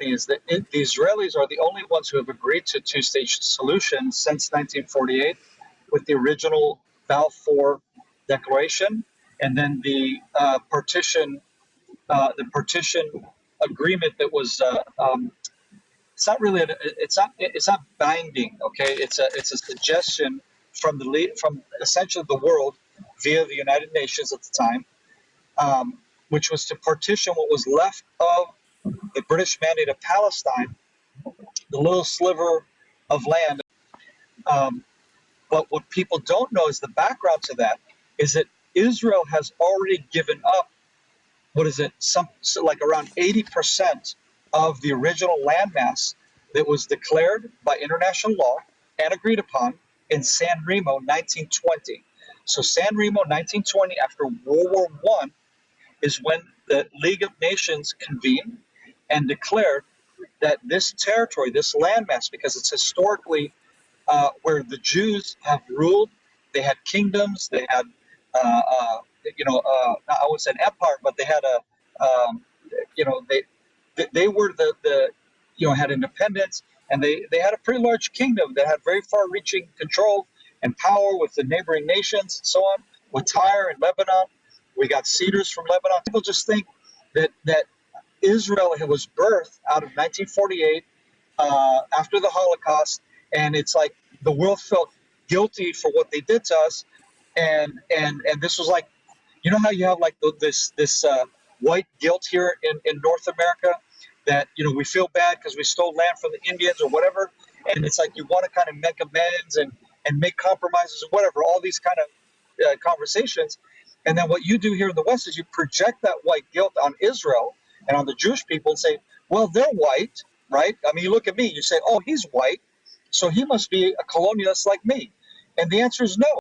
me is that the Israelis are the only ones who have agreed to two-state solution since 1948, with the original Balfour Declaration, and then the partition agreement that was. It's not really. It's not binding. Okay, it's a suggestion from from essentially the world via the United Nations at the time, which was to partition what was left of the British Mandate of Palestine, the little sliver of land. But what people don't know is the background to that is that Israel has already given up, what is it, like around 80% of the original landmass that was declared by international law and agreed upon in San Remo 1920. So San Remo 1920, after World War I, is when the League of Nations convened and declared that this territory, this landmass, because it's historically where the Jews have ruled, they had kingdoms, they had, I would say an empire, but they had they were had independence, and they had a pretty large kingdom that had very far-reaching control and power with the neighboring nations and so on, with Tyre and Lebanon. We got cedars from Lebanon. People just think that Israel was birthed out of 1948 after the Holocaust, and it's like the world felt guilty for what they did to us, and this was like, you know how you have like this white guilt here in North America, that we feel bad because we stole land from the Indians or whatever, and it's like you want to kind of make amends and make compromises or whatever, all these kind of conversations. And then what you do here in the West is you project that white guilt on Israel and on the Jewish people and say, well, they're white, right? I mean, you look at me, you say, oh, he's white, so he must be a colonialist like me. And the answer is no.